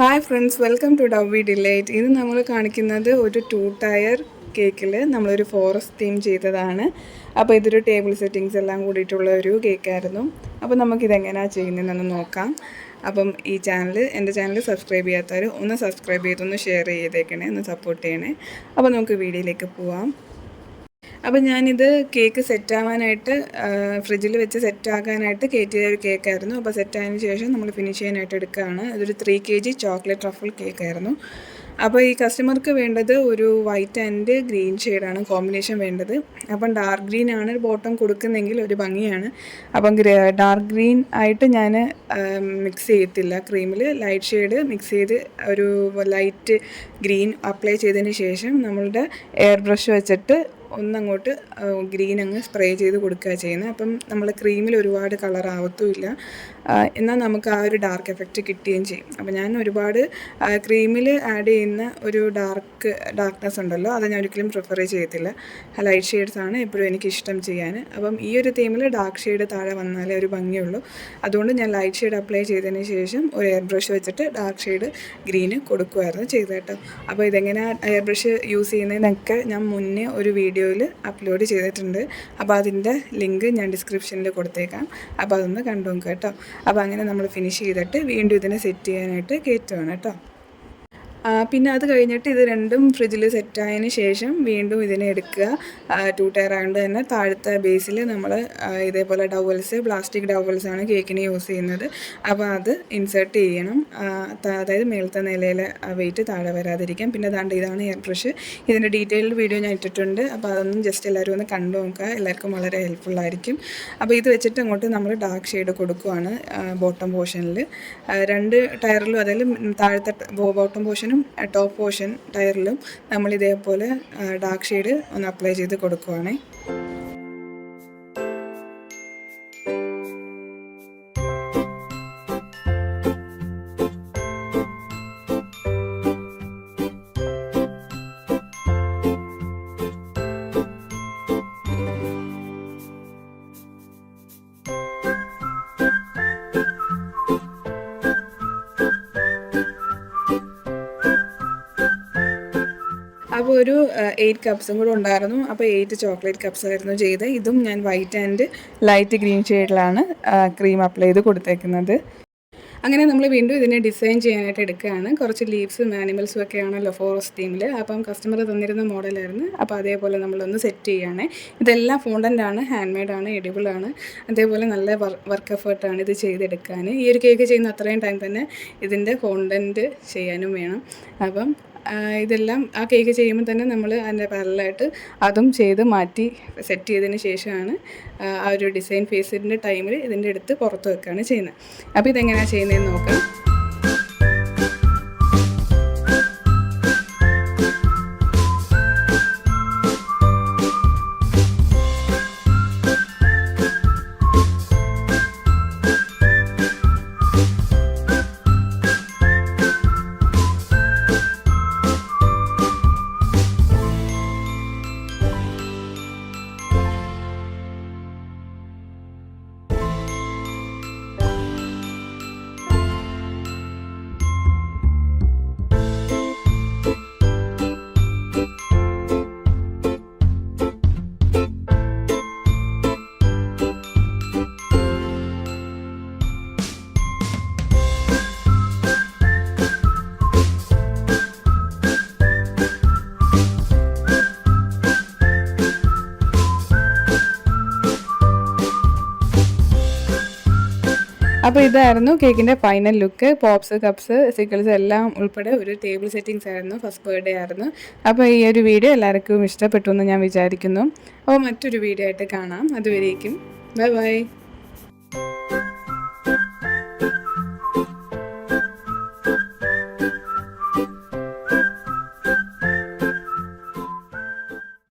Hi friends, welcome to ഡവ്വി delight. ഇത് നമ്മൾ കാണിക്കുന്നത് ഒരു 2 ടയർ കേക്കിൽ നമ്മളൊരു ഫോറസ്റ്റ് തീം ചെയ്തതാണ്. അപ്പോൾ ഇതൊരു ടേബിൾ സെറ്റിങ്സ് എല്ലാം കൂടിയിട്ടുള്ള ഒരു കേക്കായിരുന്നു. അപ്പോൾ നമുക്കിതെങ്ങനെയാണ് ചെയ്യുന്നതെന്ന് നോക്കാം. അപ്പം എൻ്റെ ചാനൽ സബ്സ്ക്രൈബ് ചെയ്യാത്തവർ ഒന്ന് സബ്സ്ക്രൈബ് ചെയ്തൊന്ന് ഷെയർ ചെയ്തേക്കണേ, ഒന്ന് സപ്പോർട്ട് ചെയ്യണേ. അപ്പോൾ നമുക്ക് വീഡിയോയിലേക്ക് പോവാം. അപ്പോൾ ഞാനിത് കേക്ക് സെറ്റാവാനായിട്ട് ഫ്രിഡ്ജിൽ വെച്ച് സെറ്റാക്കാനായിട്ട് കയറ്റിയ ഒരു കേക്കായിരുന്നു. അപ്പോൾ സെറ്റായതിന് ശേഷം നമ്മൾ ഫിനിഷ് ചെയ്യാനായിട്ട് എടുക്കുകയാണ്. ഇതൊരു 3 kg ചോക്ലേറ്റ് ട്രഫിൾ കേക്കായിരുന്നു. അപ്പോൾ ഈ കസ്റ്റമർക്ക് വേണ്ടത് ഒരു വൈറ്റ് ആൻഡ് ഗ്രീൻ ഷെയ്ഡാണ് കോമ്പിനേഷൻ വേണ്ടത്. അപ്പം ഡാർക്ക് ഗ്രീൻ ആണ് ബോട്ടം കൊടുക്കുന്നതെങ്കിൽ ഒരു ഭംഗിയാണ്. അപ്പം ഡാർക്ക് ഗ്രീൻ ആയിട്ട് ഞാൻ മിക്സ് ചെയ്യത്തില്ല. ക്രീമിൽ ലൈറ്റ് ഷെയ്ഡ് മിക്സ് ചെയ്ത് ഒരു ലൈറ്റ് ഗ്രീൻ അപ്ലൈ ചെയ്തതിന് ശേഷം നമ്മളുടെ എയർ ബ്രഷ് വെച്ചിട്ട് ഒന്നങ്ങോട്ട് ഗ്രീൻ അങ്ങ് സ്പ്രേ ചെയ്ത് കൊടുക്കുക ചെയ്യുന്നത്. അപ്പം നമ്മൾ ക്രീമിൽ ഒരുപാട് കളർ ആവത്തുമില്ല, എന്നാൽ നമുക്ക് ആ ഒരു ഡാർക്ക് എഫക്റ്റ് കിട്ടുകയും ചെയ്യും. അപ്പം ഞാൻ ഒരുപാട് ക്രീമിൽ ആഡ് ചെയ്യുന്ന ഒരു ഡാർക്ക്നെസ് ഉണ്ടല്ലോ, അത് ഞാൻ ഒരിക്കലും പ്രിഫർ ചെയ്യത്തില്ല. ലൈറ്റ് ഷെയ്ഡ്സാണ് എപ്പോഴും എനിക്കിഷ്ടം ചെയ്യാൻ. അപ്പം ഈ ഒരു തീമിൽ ഡാർക്ക് ഷെയ്ഡ് താഴെ വന്നാലേ ഒരു ഭംഗിയുള്ളൂ. അതുകൊണ്ട് ഞാൻ ലൈറ്റ് ഷെയ്ഡ് അപ്ലൈ ചെയ്തതിന് ശേഷം ഒരു എയർ ബ്രഷ് വെച്ചിട്ട് ഡാർക്ക് ഷെയ്ഡ് ഗ്രീന് കൊടുക്കുമായിരുന്നു ചെയ്ത് കേട്ടോ. അപ്പോൾ ഇതെങ്ങനെ എയർ ബ്രഷ് യൂസ് ചെയ്യുന്നതെന്നൊക്കെ ഞാൻ മുന്നേ ഒരു വീഡിയോയിൽ അപ്ലോഡ് ചെയ്തിട്ടുണ്ട്. അപ്പോൾ അതിൻ്റെ ലിങ്ക് ഞാൻ ഡിസ്ക്രിപ്ഷനിൽ കൊടുത്തേക്കാം. അപ്പോൾ അതൊന്ന് കണ്ടു നോക്കുക കേട്ടോ. അപ്പോൾ അങ്ങനെ നമ്മൾ ഫിനിഷ് ചെയ്തിട്ട് വീണ്ടും ഇതിനെ സെറ്റ് ചെയ്യാനായിട്ട് കയറ്റുവാണ് കേട്ടോ. പിന്നെ അത് കഴിഞ്ഞിട്ട് ഇത് രണ്ടും ഫ്രിഡ്ജിൽ സെറ്റായതിന് ശേഷം വീണ്ടും ഇതിനെ എടുക്കുക. 2 ടയർ ആയതുകൊണ്ട് തന്നെ താഴത്തെ ബേസിൽ നമ്മൾ ഇതേപോലെ പ്ലാസ്റ്റിക് ഡവൽസാണ് കേക്കിന് യൂസ് ചെയ്യുന്നത്. അപ്പോൾ അത് ഇൻസേർട്ട് ചെയ്യണം, അതായത് മേളത്തെ നിലയിൽ വെയിറ്റ് താഴെ വരാതിരിക്കാം. പിന്നെ ഇതാണ് എയർ ബ്രഷ്. ഇതിൻ്റെ ഡീറ്റെയിൽഡ് വീഡിയോ ഞാൻ ഇട്ടിട്ടുണ്ട്. അപ്പോൾ അതൊന്നും ജസ്റ്റ് എല്ലാവരും ഒന്ന് കണ്ടു നോക്കുക, എല്ലാവർക്കും വളരെ ഹെൽപ്ഫുള്ളായിരിക്കും. അപ്പോൾ ഇത് വെച്ചിട്ട് അങ്ങോട്ട് നമ്മൾ ഡാർക്ക് ഷെയ്ഡ് കൊടുക്കുകയാണ് ബോട്ടം പോർഷനിൽ. 2 ടയറിലും അതായത് താഴത്തെ ബോട്ടം പോർഷനും ടോപ്പ് പോർഷൻ ടയറിലും നമ്മൾ ഇതേപോലെ ഡാർക്ക് ഷെയ്ഡ് ഒന്ന് അപ്ലൈ ചെയ്ത് കൊടുക്കുവാണേ. അപ്പോൾ ഒരു 8 കപ്സും കൂടെ ഉണ്ടായിരുന്നു. അപ്പോൾ 8 ചോക്ലേറ്റ് കപ്സ് ആയിരുന്നു ചെയ്ത്. ഇതും ഞാൻ വൈറ്റ് ആൻഡ് ലൈറ്റ് ഗ്രീൻ ഷെയ്ഡിലാണ് ക്രീം അപ്ലൈ ചെയ്ത് കൊടുത്തേക്കുന്നത്. അങ്ങനെ നമ്മൾ വീണ്ടും ഇതിനെ ഡിസൈൻ ചെയ്യാനായിട്ട് എടുക്കുകയാണ്. കുറച്ച് ലീവ്സും ആനിമൽസും ഒക്കെ ആണല്ലോ ഫോറസ്റ്റ് തീമിൽ. അപ്പം കസ്റ്റമർ തന്നിരുന്ന മോഡലായിരുന്നു. അപ്പോൾ അതേപോലെ നമ്മളൊന്ന് സെറ്റ് ചെയ്യുകയാണ്. ഇതെല്ലാം ഫോണ്ടൻ്റാണ്, ഹാൻഡ് മെയ്ഡാണ്, എഡിബിളാണ്. അതേപോലെ നല്ല വർക്ക് എഫേർട്ടാണ് ഇത് ചെയ്തെടുക്കാൻ. ഈ ഒരു കേക്ക് ചെയ്യുന്ന അത്രയും ടൈം തന്നെ ഇതിൻ്റെ ഫോണ്ടൻറ്റ് ചെയ്യാനും വേണം. അപ്പം ഇതെല്ലാം ആ കേക്ക് ചെയ്യുമ്പോൾ തന്നെ നമ്മൾ അതിൻ്റെ പാരലായിട്ട് അതും ചെയ്ത് മാറ്റി സെറ്റ് ചെയ്തതിന് ശേഷമാണ് ആ ഒരു ഡിസൈൻ ഫേസിൻ്റെ ടൈമിൽ ഇതിൻ്റെ അടുത്ത് പുറത്ത് വെക്കുകയാണ് ചെയ്യുന്നത്. അപ്പോൾ ഇതെങ്ങനെയാണ് ചെയ്യുന്നതെന്ന് നോക്കാം. അപ്പോൾ ഇതായിരുന്നു കേക്കിൻ്റെ ഫൈനൽ ലുക്ക്. പോപ്സ്, കപ്സ്, സിക്കിൾസ് എല്ലാം ഉൾപ്പെടെ ഒരു ടേബിൾ സെറ്റിങ്സ് ആയിരുന്നു. ഫസ്റ്റ് ബർത്ത്ഡേ ആയിരുന്നു. അപ്പോൾ ഈ ഒരു വീഡിയോ എല്ലാവർക്കും ഇഷ്ടപ്പെട്ടു എന്ന് ഞാൻ വിചാരിക്കുന്നു. അപ്പോൾ മറ്റൊരു വീഡിയോ ആയിട്ട് കാണാം. അതുവരേക്കും ബൈ ബൈ.